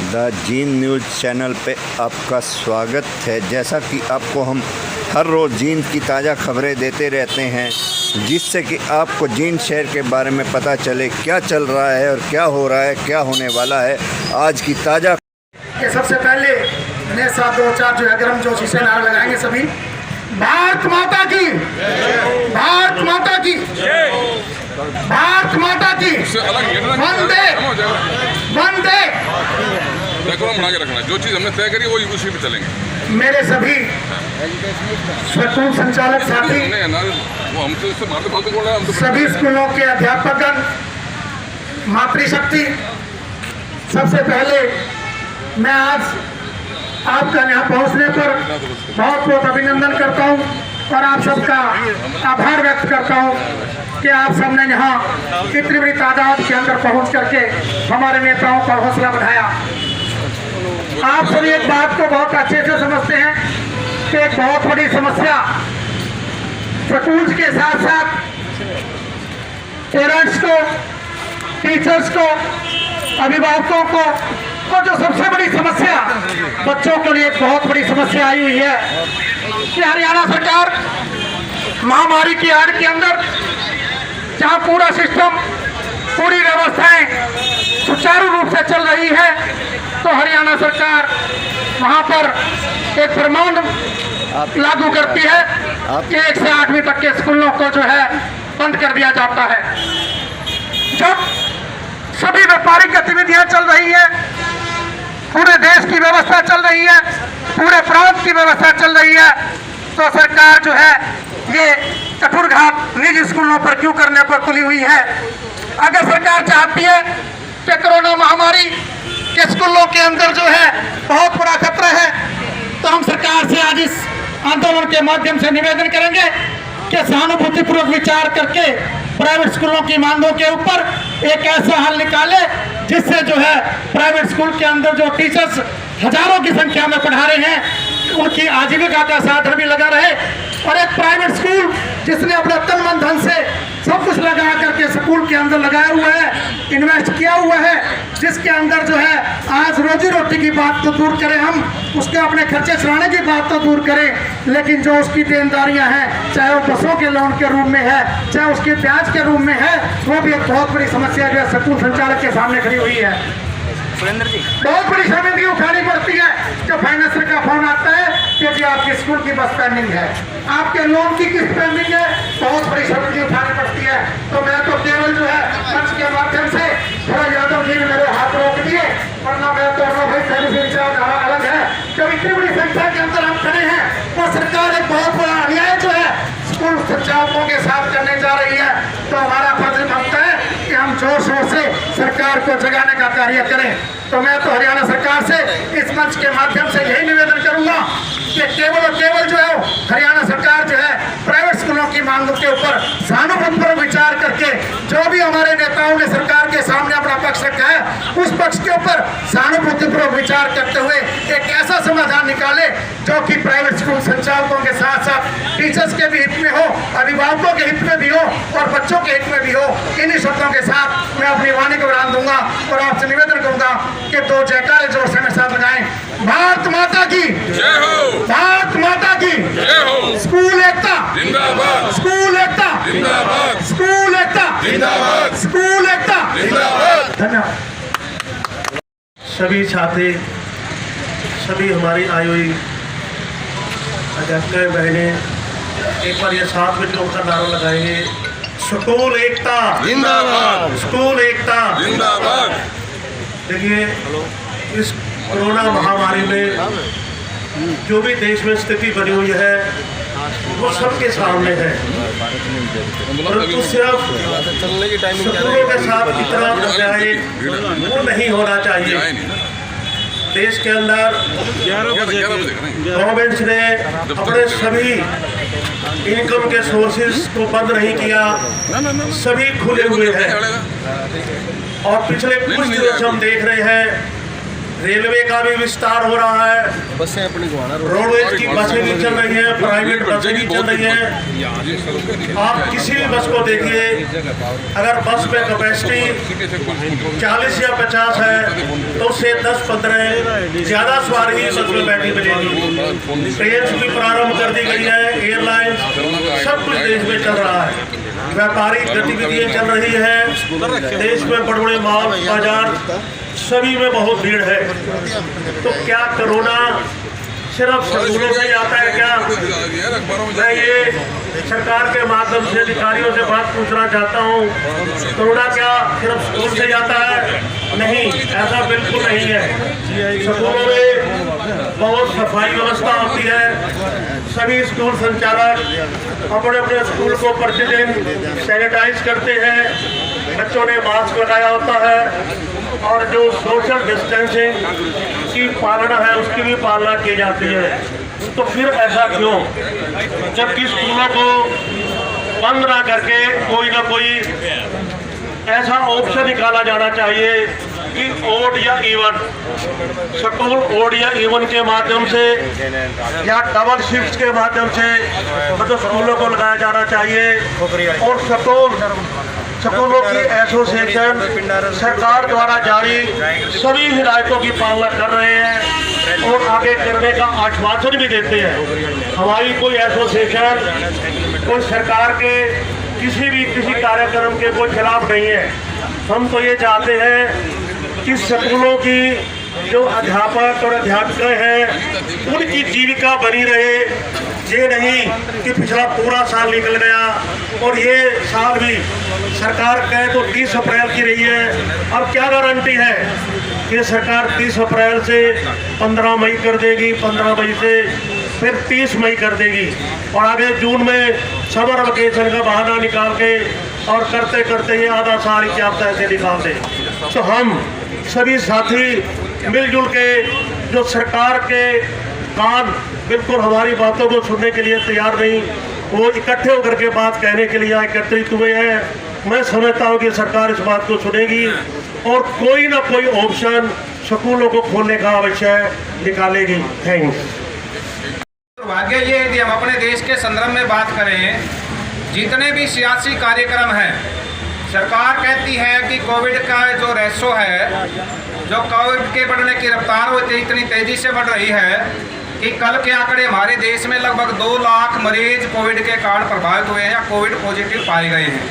The Jind news channel पे आपका स्वागत है। जैसा कि आपको हम हर रोज़ जींद की ताज़ा खबरें देते रहते हैं, जिससे कि आपको जींद शहर के बारे में पता चले क्या चल रहा है और क्या हो रहा है, क्या होने वाला है। आज की ताज़ा सबसे पहले नए साथ 2-4 जो है गर्म जोशी से नारा लगाएंगे सभी। भारत माता की, भारत माता की, भारत माता की, वंदे वंदे। बना के रखना, जो चीज हमने तय करी वो उसी पे चलेंगे। मेरे सभी स्कूल संचालक साथी, वो हम तो इससे बात फालतू बोल रहे हैं, हम तो सभी स्कूलों के अध्यापकगण, मातृशक्ति, सबसे पहले मैं आज आपका यहाँ पहुँचने पर बहुत बहुत अभिनंदन करता हूँ और आप सबका आभार व्यक्त करता हूँ कि आप सबने यहाँ इतनी बड़ी तादाद के अंदर पहुँच करके हमारे नेताओं का हौसला बढ़ाया। आप सभी एक बात को बहुत अच्छे से समझते हैं कि एक बहुत बड़ी समस्या स्कूल के साथ साथ पेरेंट्स को, टीचर्स को, अभिभावकों को, और जो सबसे बड़ी समस्या बच्चों के लिए एक बहुत बड़ी समस्या आई हुई है कि हरियाणा सरकार महामारी की आड़ के अंदर जहां पूरा सिस्टम, पूरी व्यवस्थाएं सुचारू रूप से चल रही है, तो हरियाणा सरकार वहां पर एक फरमान लागू करती है कि 1 से 8वीं तक के स्कूलों को जो है बंद कर दिया जाता है। जब सभी व्यापारिक गतिविधियां चल रही है, पूरे देश की व्यवस्था चल रही है, पूरे प्रांत की व्यवस्था चल रही है, तो सरकार जो है ये कठोरघात निजी स्कूलों पर क्यों करने पर तुली हुई है। अगर सरकार चाहती है कि कोरोना महामारी के स्कूलों के अंदर जो है बहुत बड़ा खतरा है, तो हम सरकार से आज इस आंदोलन के माध्यम से निवेदन करेंगे कि सहानुभूतिपूर्वक विचार करके प्राइवेट स्कूलों की मांगों के ऊपर एक ऐसा हल निकाले जिससे जो है प्राइवेट स्कूल के अंदर जो टीचर्स हजारों की संख्या में पढ़ा रहे हैं उनकी आजीविका का साधन भी लगा रहे, और एक प्राइवेट स्कूल जिसने अपने तन मन धन से सब कुछ लगा करके स्कूल के अंदर लगाया हुआ है, इन्वेस्ट किया हुआ है, जिसके अंदर जो है आज रोजी रोटी की बात तो दूर करें, हम उसके अपने खर्चे चलाने की बात तो दूर करें, लेकिन जो उसकी देनदारियां हैं, चाहे वो बसों के लोन के रूप में है, चाहे उसके ब्याज के रूप में है, वो भी एक बहुत बड़ी समस्या जो है स्कूल संचालक के सामने खड़ी हुई है। बहुत बड़ी शर्मिंदगी उठानी पड़ती है जब फाइनेंसर का फोन आता है कि जी आपके स्कूल की बस पेंडिंग है, आपके लोन की किस्त पेंडिंग है, बहुत बड़ी शर्मिंदगी उठानी पड़ती है। तो मैं तो केवल जो है मंच के माध्यम से थोड़ा यादव जी ने मेरे हाथ रोक दिए, वरना मैं तो अलग है। जब इतनी बड़ी संख्या के अंदर हम खड़े हैं और सरकार एक बहुत बड़ा अन्याय जो है स्कूल संचालकों के साथ करने जा रही है, तो हमारा फर्ज बनता है कि हम जोर शोर से सरकार को जगाने का कार्य करें। तो मैं तो हरियाणा सरकार से इस मंच के माध्यम से यही निवेदन करूंगा कि केवल और केवल जो है हरियाणा सरकार जो है प्राइवेट स्कूलों की मांगों के ऊपर सहानुभूतिपूर्वक विचार करके जो भी हमारे नेताओं ने सरकार के सामने अपना पक्ष रखा है, उस पक्ष के ऊपर सहानुभूतिपूर्वक विचार करते हुए एक ऐसा समाधान निकाले जो कि प्राइवेट स्कूल संचालकों के साथ साथ टीचर्स के भी हित में हो, अभिभावकों के हित में भी हो और बच्चों के हित में भी हो। इन्हीं शब्दों के साथ मैं अपनी वाणी को विराम दूंगा और आपसे निवेदन करूंगा कि 2 जयकारे जोर से मेरे साथ लगाएं। भारत माता की जय हो, भारत माता की जय हो, स्कूल एकता जिंदाबाद, स्कूल एकता जिंदाबाद, स्कूल एकता जिंदाबाद, स्कूल एकता जिंदाबाद। धन्यवाद। सभी छात्र, सभी हमारी आई हुई अध्यापक बहने एक बार ये 7 मिनटों का नारा लगाएंगे, स्कूल एकता जिंदाबाद, स्कूल एकता जिंदाबाद। देखिए, इस कोरोना महामारी में जो भी देश में स्थिति बनी हुई है वो सबके सामने है, परंतु सिर्फ स्कूलों के साथ इतना अन्याय वो नहीं होना चाहिए। देश के अंदर गवर्नमेंट ने अपने सभी इनकम के सोर्सेज को बंद नहीं किया, सभी खुले हुए हैं। और पिछले कुछ दिनों से हम देख रहे हैं रेलवे का भी विस्तार हो रहा है, बसें अपनी घुमाना रोडवेज की बसें भी चल रही हैं, प्राइवेट बसें भी चल रही हैं। आप किसी भी बस को देखिए, अगर बस में कैपेसिटी 40 या 50 है तो उससे 10-15 ज़्यादा सवारी ही बस में बैठी मिलेगी। ट्रेन भी प्रारंभ कर दी गई है, एयरलाइंस, सब कुछ देश में चल रहा है, व्यापारिक गतिविधियाँ चल रही है, देश में बड़े बड़े मॉल बाजार सभी में बहुत भीड़ है। तो क्या कोरोना सिर्फ स्कूलों से ही आता है क्या? मैं ये सरकार के माध्यम से अधिकारियों से बात पूछना चाहता हूँ, कोरोना क्या सिर्फ स्कूल से ही आता है? नहीं, ऐसा बिल्कुल नहीं है। स्कूलों में बहुत सफाई व्यवस्था होती है, सभी स्कूल संचालक अपने अपने स्कूल को प्रतिदिन सैनिटाइज करते हैं, बच्चों ने मास्क लगाया होता है और जो सोशल डिस्टेंसिंग की पालना है उसकी भी पालना की जाती है। तो फिर ऐसा क्यों, जबकि स्कूलों को बंद ना करके कोई ना कोई ऐसा ऑप्शन निकाला जाना चाहिए कि ओड या इवन, स्कूल ओड या इवन के माध्यम से या डबल शिफ्ट के माध्यम से मतलब स्कूलों को लगाया जाना चाहिए। और स्कूलों की एसोसिएशन सरकार द्वारा जारी सभी हिदायतों की पालना कर रहे हैं और आगे करने का आश्वासन भी देते हैं। हमारी कोई एसोसिएशन कोई सरकार के किसी कार्यक्रम के कोई खिलाफ नहीं है। हम तो ये चाहते हैं कि स्कूलों की जो अध्यापक और अध्यापिकाएं हैं उनकी जीविका बनी रहे, ये नहीं कि पिछला पूरा साल निकल गया और ये साल भी सरकार कहे तो 30 अप्रैल की रही है। अब क्या गारंटी है कि सरकार 30 अप्रैल से 15 मई कर देगी, 15 मई से फिर 30 मई कर देगी और आगे जून में समर वेकेशन का बहाना निकाल के और करते करते ये आधा साल क्या पैसे निकाल दे। तो हम सभी साथी मिलजुल के जो सरकार के कान बिल्कुल हमारी बातों को सुनने के लिए तैयार नहीं, वो इकट्ठे होकर के बात कहने के लिए एकत्रित हुए हैं। मैं समझता हूँ कि सरकार इस बात को सुनेगी और कोई ना कोई ऑप्शन स्कूलों को खोलने का अवश्य निकालेगी। थैंक्स। दुर्भाग्य ये यदि हम अपने देश के संदर्भ में बात करें, जितने भी सियासी कार्यक्रम हैं, सरकार कहती है कि कोविड का जो रेशो है, जो कोविड के बढ़ने की रफ्तार वो इतनी तेज़ी से बढ़ रही है कि कल के आंकड़े हमारे देश में लगभग 2 लाख मरीज कोविड के कारण प्रभावित हुए हैं या कोविड पॉजिटिव पाए गए हैं।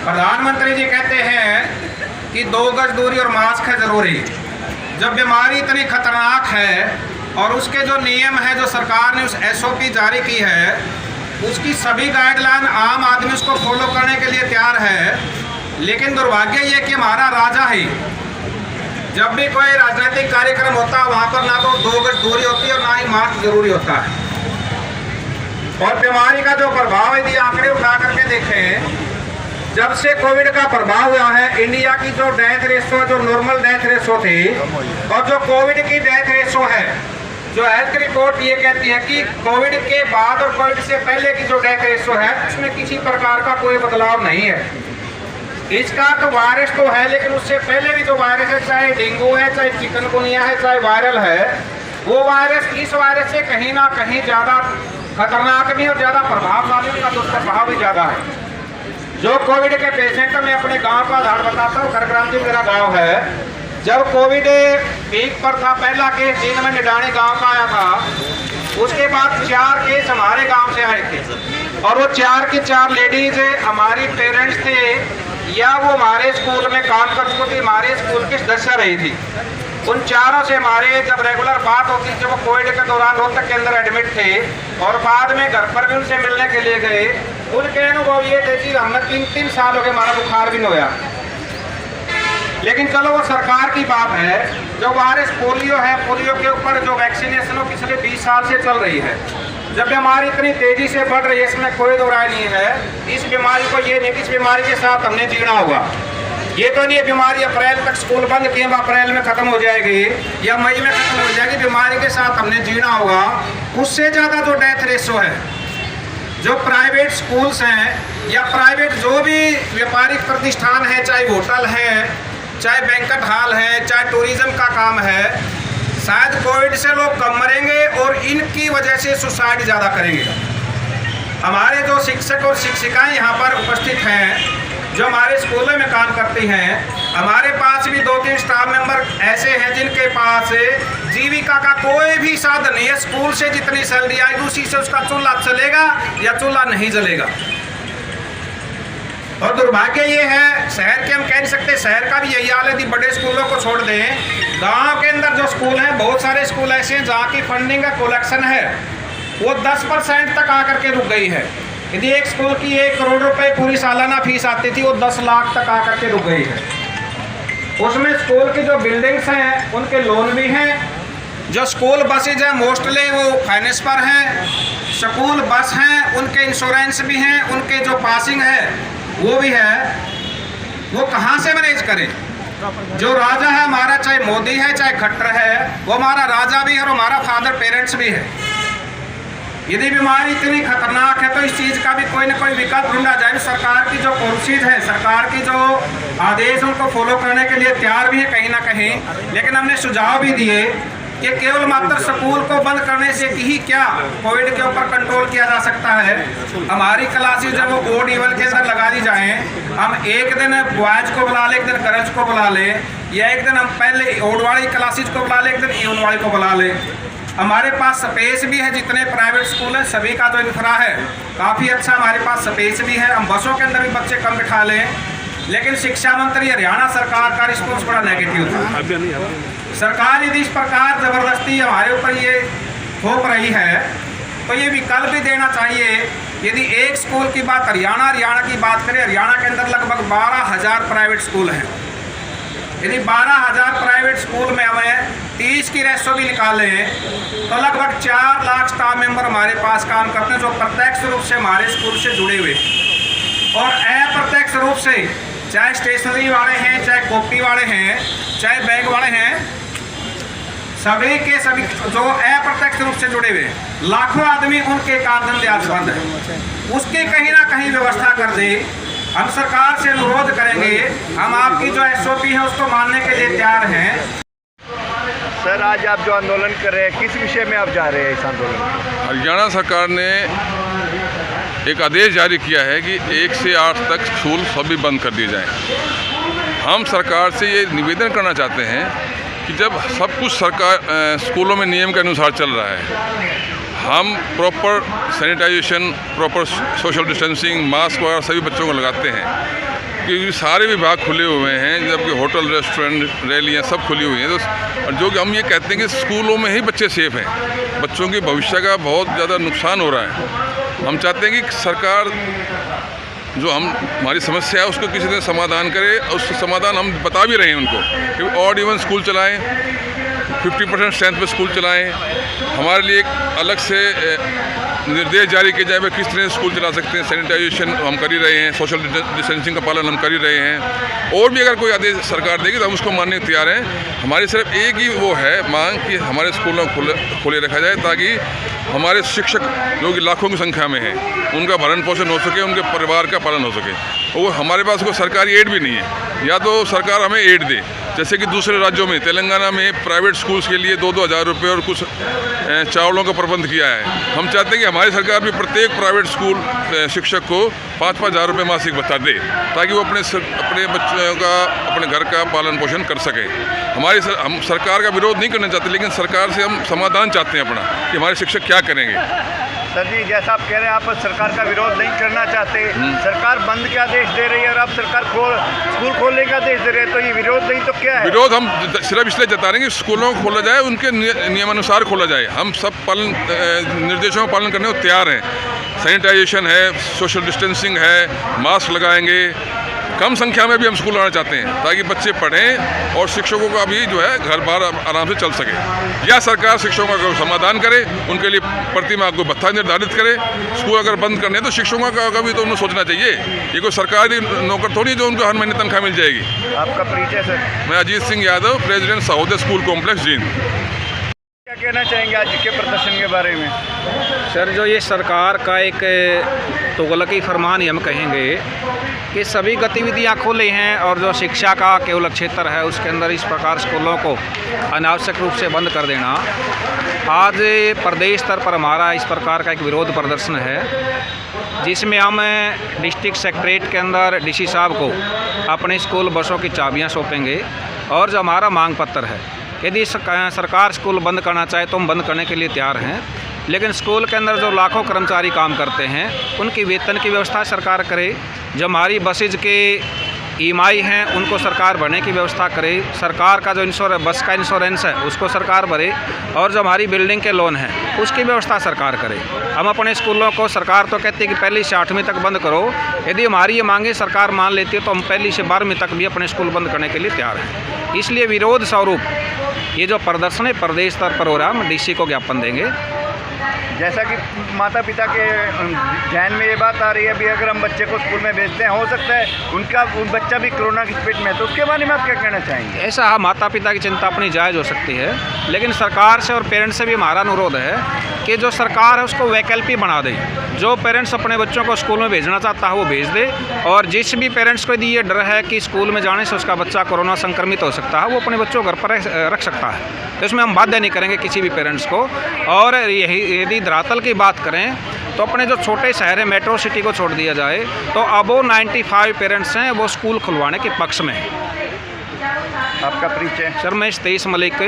प्रधानमंत्री जी कहते हैं कि 2 गज दूरी और मास्क है ज़रूरी। जब बीमारी इतनी खतरनाक है और उसके जो नियम है जो सरकार ने उस SOP जारी की है, उसकी सभी गाइडलाइन आम आदमी उसको फॉलो करने के लिए तैयार है, लेकिन दुर्भाग्य ये कि हमारा राजा ही जब भी कोई राजनीतिक कार्यक्रम होता है वहाँ पर ना तो 2 गज दूरी होती है और ना ही मास्क जरूरी होता है। और बीमारी का जो प्रभाव यदि आंकड़े उठा करके देखें, जब से कोविड का प्रभाव हुआ है, इंडिया की जो डेथ रेशो, जो नॉर्मल डेथ रेशो थी और जो कोविड की डेथ रेशो है, जो हेल्थ रिपोर्ट ये कहती है कि कोविड के बाद और कोविड से पहले की जो डेथ रेशो है उसमें किसी प्रकार का कोई बदलाव नहीं है। इसका तो वायरस तो है, लेकिन उससे पहले भी जो वायरस है, चाहे डेंगू है, चाहे चिकनगुनिया है, चाहे वायरल है, वो वायरस इस वायरस से कहीं ना कहीं ज़्यादा खतरनाक भी और ज़्यादा प्रभावशाली, उसका दुष्प्रभाव भी ज़्यादा है। जो कोविड के पेशेंट, मैं अपने गांव का उदाहरण बताता हूँ, खरग्राम मेरा गांव है। जब कोविड पीक पर था, पहला केस दिन में निडानी गांव का आया था, उसके बाद 4 केस हमारे गांव से आए थे और वो 4 की 4 लेडीज हमारी पेरेंट्स थे या वो हमारे स्कूल में काम कर चुकी थी, हमारे स्कूल की सदस्य रही थी। उन चारों से हमारे जब रेगुलर बात होती थी, जब वो कोविड के दौरान रोहतक के अंदर एडमिट थे और बाद में घर पर भी उनसे मिलने के लिए गए, उनके अनुभव ये थे कि हमने 3 साल हो गए, हमारा बुखार भी नहीं होया। लेकिन चलो वो सरकार की बात है। जो वायरस पोलियो है, पोलियो के ऊपर जो वैक्सीनेशन पिछले 20 साल से चल रही है, जब बीमारी इतनी तेजी से बढ़ रही है, इसमें कोई दो राय नहीं है। इस बीमारी को ये नहीं कि इस बीमारी के साथ हमने जीना होगा। ये तो नहीं, बीमारी अप्रैल तक स्कूल बंद किए, अप्रैल में खत्म हो जाएगी या मई में खत्म हो जाएगी। बीमारी के साथ हमने जीना होगा। उससे ज़्यादा जो डेथ रेशो है, जो प्राइवेट स्कूल्स हैं या प्राइवेट जो भी व्यापारिक प्रतिष्ठान है, चाहे होटल है चाहे बैंक्वेट हॉल है, चाहे टूरिज्म का काम है, शायद कोविड से लोग कम मरेंगे और इनकी वजह से सुसाइड ज़्यादा करेंगे। हमारे जो शिक्षक और शिक्षिकाएं यहाँ पर उपस्थित हैं, जो हमारे स्कूलों में काम करती हैं, हमारे पास भी 2-3 स्टाफ मेंबर ऐसे हैं जिनके पास जीविका का कोई भी साधन नहीं है। स्कूल से जितनी सैलरी आएगी उसी से उसका चूल्हा चलेगा या चूल्हा नहीं जलेगा। और दुर्भाग्य ये है, शहर के हम कह नहीं सकते, शहर का भी यही हाल है। यदि बड़े स्कूलों को छोड़ दें, गांव के अंदर जो स्कूल हैं, बहुत सारे स्कूल ऐसे हैं जहाँ की फंडिंग का कलेक्शन है वो 10% तक आकर के रुक गई है। यदि एक स्कूल की 1 करोड़ रुपए पूरी सालाना फीस आती थी, वो 10 लाख तक आकर के रुक गई है। उसमें स्कूल की जो बिल्डिंग्स हैं उनके लोन भी हैं, जो स्कूल बसेज हैं मोस्टली वो फाइनेंस पर हैं, स्कूल बस हैं उनके इंश्योरेंस भी हैं, उनके जो पासिंग है वो भी है। वो कहाँ से मैनेज करें? जो राजा है हमारा, चाहे मोदी है चाहे खट्टर है, वो हमारा राजा भी है और हमारा फादर पेरेंट्स भी है। यदि बीमारी इतनी खतरनाक है तो इस चीज़ का भी कोई ना कोई विकल्प ढूंढा जाए। सरकार की जो पॉलिसीज है, सरकार की जो आदेश उनको फॉलो करने के लिए तैयार भी है कहीं ना कहीं, लेकिन हमने सुझाव भी दिए कि केवल मात्र स्कूल को बंद करने से ही क्या कोविड के ऊपर कंट्रोल किया जा सकता है। हमारी क्लासेस जब वो ओड इवन के अंदर लगा दी जाएँ, हम एक दिन बॉयज़ को बुला लें, एक दिन गर्ल्स को बुला लें, या एक दिन हम पहले ओड वाली क्लासेज को बुला लें, एक दिन इवन वाली को बुला लें। हमारे पास स्पेस भी है, जितने प्राइवेट स्कूल हैं सभी का जो इंफ्रा है काफ़ी अच्छा, हमारे पास स्पेस भी है। हम बसों के अंदर भी बच्चे कम बिठा लें, लेकिन शिक्षा मंत्री हरियाणा सरकार का रिस्पॉन्स बड़ा नेगेटिव था। सरकार यदि इस प्रकार ज़बरदस्ती हमारे ऊपर ये थोप रही है तो ये विकल्प भी देना चाहिए। यदि एक स्कूल की बात हरियाणा की बात करें, हरियाणा के अंदर लगभग 12,000 प्राइवेट स्कूल हैं। यदि 12,000 प्राइवेट स्कूल में हमें 30 की रेशो भी निकालें तो लगभग 4 लाख स्टाफ मेंबर हमारे पास काम करते हैं, जो प्रत्यक्ष रूप से हमारे स्कूल से जुड़े हुए और अप्रत्यक्ष रूप से, चाहे स्टेशनरी वाले हैं, चाहे कॉपी वाले हैं, चाहे बैग वाले हैं, सभी के सभी जो अप्रत्यक्ष रूप से जुड़े हुए लाखों आदमी, उनके काम धंधे आज बंद है। उसकी कहीं ना कहीं व्यवस्था कर दे। हम सरकार से अनुरोध करेंगे, हम आपकी जो SOP है उसको मानने के लिए तैयार हैं। सर, आज आप जो आंदोलन कर रहे हैं, किस विषय में आप जा रहे हैं इस आंदोलन में? हरियाणा सरकार ने एक आदेश जारी किया है कि 1 से 8 तक स्कूल सभी बंद कर दिए जाएं। हम सरकार से ये निवेदन करना चाहते हैं कि जब सब कुछ सरकार स्कूलों में नियम के अनुसार चल रहा है, हम proper sanitization, proper social distancing, mask वगैरह सभी बच्चों को लगाते हैं, क्योंकि सारे विभाग खुले हुए हैं, जबकि होटल, रेस्टोरेंट, रैलियाँ सब खुली हुई हैं। तो जो कि हम ये कहते हैं कि स्कूलों में ही बच्चे सेफ हैं, बच्चों के भविष्य का बहुत ज़्यादा नुकसान हो रहा है। हम चाहते हैं कि सरकार जो हमारी समस्या है उसको किसी तरह समाधान करे, और उसका समाधान हम बता भी रहे हैं उनको कि ऑड इवन स्कूल चलाएँ, 50% स्ट्रेंथ पे स्कूल चलाएँ। हमारे लिए एक अलग से निर्देश जारी किए जाए किस तरह स्कूल चला सकते हैं। सैनिटाइजेशन हम कर ही रहे हैं, सोशल डिस्टेंसिंग का पालन हम कर ही रहे हैं, और भी अगर कोई आदेश सरकार देगी तो हम उसको मानने को तैयार हैं। हमारी सिर्फ एक ही वो है मांग कि हमारे स्कूलों को खोले रखा जाए, ताकि हमारे शिक्षक जो कि लाखों की संख्या में हैं उनका भरण पोषण हो सके, उनके परिवार का पालन हो सके। और हमारे पास कोई सरकारी एड भी नहीं है, या तो सरकार हमें एड दे, जैसे कि दूसरे राज्यों में, तेलंगाना में प्राइवेट स्कूल्स के लिए 2-2 हज़ार रुपये और कुछ चावलों का प्रबंध किया है। हम चाहते हैं कि हमारी सरकार भी प्रत्येक प्राइवेट स्कूल शिक्षक को 5-5 हज़ार रुपये मासिक भत्ता दे, ताकि वो अपने बच्चों का, अपने घर का पालन पोषण कर सकें। हम सरकार का विरोध नहीं करना चाहते, लेकिन सरकार से हम समाधान चाहते हैं अपना कि हमारे शिक्षक क्या करेंगे। सर जी, जैसा आप कह रहे हैं आप सरकार का विरोध नहीं करना चाहते, सरकार बंद के आदेश दे रही है और आप सरकार स्कूल खोलने का आदेश दे रहे हैं, तो ये विरोध नहीं तो क्या है? विरोध हम सिर्फ इसलिए जता रहे हैं कि स्कूलों को खोला जाए, उनके नियमानुसार खोला जाए। हम सब निर्देशों का पालन करने को तैयार हैं। सैनिटाइजेशन है, सोशल डिस्टेंसिंग है, मास्क लगाएंगे, कम संख्या में भी हम स्कूल आना चाहते हैं, ताकि बच्चे पढ़ें और शिक्षकों का भी जो है घर बार आराम से चल सके। या सरकार शिक्षकों का समाधान करे, उनके लिए प्रति माह को भत्ता निर्धारित करे। स्कूल अगर बंद करने तो शिक्षकों का भी तो उन्हें सोचना चाहिए। ये कोई सरकारी नौकर थोड़ी जो उनको हर महीने तनख्वाह मिल जाएगी। आपका परिचय सर? मैं Ajit Singh Yadav, president Sahodaya school complex Jind. क्या कहना चाहेंगे आज के प्रदर्शन के बारे में? सर, जो ये सरकार का एक तुगलकी फरमान ही हम कहेंगे कि सभी गतिविधियां खुली हैं और जो शिक्षा का केवल क्षेत्र है उसके अंदर इस प्रकार स्कूलों को अनावश्यक रूप से बंद कर देना। आज प्रदेश स्तर पर हमारा इस प्रकार का एक विरोध प्रदर्शन है जिसमें हम डिस्ट्रिक्ट सेक्रेटरीट के अंदर डीसी साहब को अपने स्कूल बसों की चाबियां सौंपेंगे और जो हमारा मांग पत्र है, यदि सरकार स्कूल बंद करना चाहे तो हम बंद करने के लिए तैयार हैं, लेकिन स्कूल के अंदर जो लाखों कर्मचारी काम करते हैं उनकी वेतन की व्यवस्था सरकार करे। जो हमारी बसेज के ईएमआई हैं उनको सरकार भरने की व्यवस्था करे। सरकार का जो बस का इंश्योरेंस है उसको सरकार भरे और जो हमारी बिल्डिंग के लोन हैं उसकी व्यवस्था सरकार करे। हम अपने स्कूलों को, सरकार तो कहती है कि पहली से 8वीं तक बंद करो, यदि हमारी ये मांगे सरकार मान लेती है तो हम पहली से 12वीं तक भी अपने स्कूल बंद करने के लिए तैयार हैं। इसलिए विरोध स्वरूप ये जो प्रदर्शन है प्रदेश स्तर पर हो रहा है, हम डीसी को ज्ञापन देंगे। जैसा कि माता पिता के ध्यान में ये बात आ रही है, अभी अगर हम बच्चे को स्कूल में भेजते हैं, हो सकता है उनका बच्चा भी कोरोना की चपेट में है, तो उसके बारे में आप क्या कहना चाहेंगे? ऐसा माता पिता की चिंता अपनी जायज़ हो सकती है, लेकिन सरकार से और पेरेंट्स से भी हमारा अनुरोध है कि जो सरकार है उसको वैकल्पिक बना दे। जो पेरेंट्स अपने बच्चों को स्कूल में भेजना चाहता है वो भेज दे, और जिस भी पेरेंट्स को यदि ये डर है कि स्कूल में जाने से उसका बच्चा कोरोना संक्रमित हो सकता है, वो अपने बच्चों को घर पर रख सकता है। तो इसमें हम बाध्य नहीं करेंगे किसी भी पेरेंट्स को। और यदि धरातल की बात करें तो अपने जो छोटे शहर है, मेट्रो सिटी को छोड़ दिया जाए तो अबो 95 पेरेंट्स हैं वो स्कूल खुलवाने के पक्ष में हैं। आपका परिचय? सर, मैं तेईस मलिक,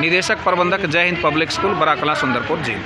निदेशक प्रबंधक, जय हिंद पब्लिक स्कूल, बराकला, सुंदरपुर, जींद।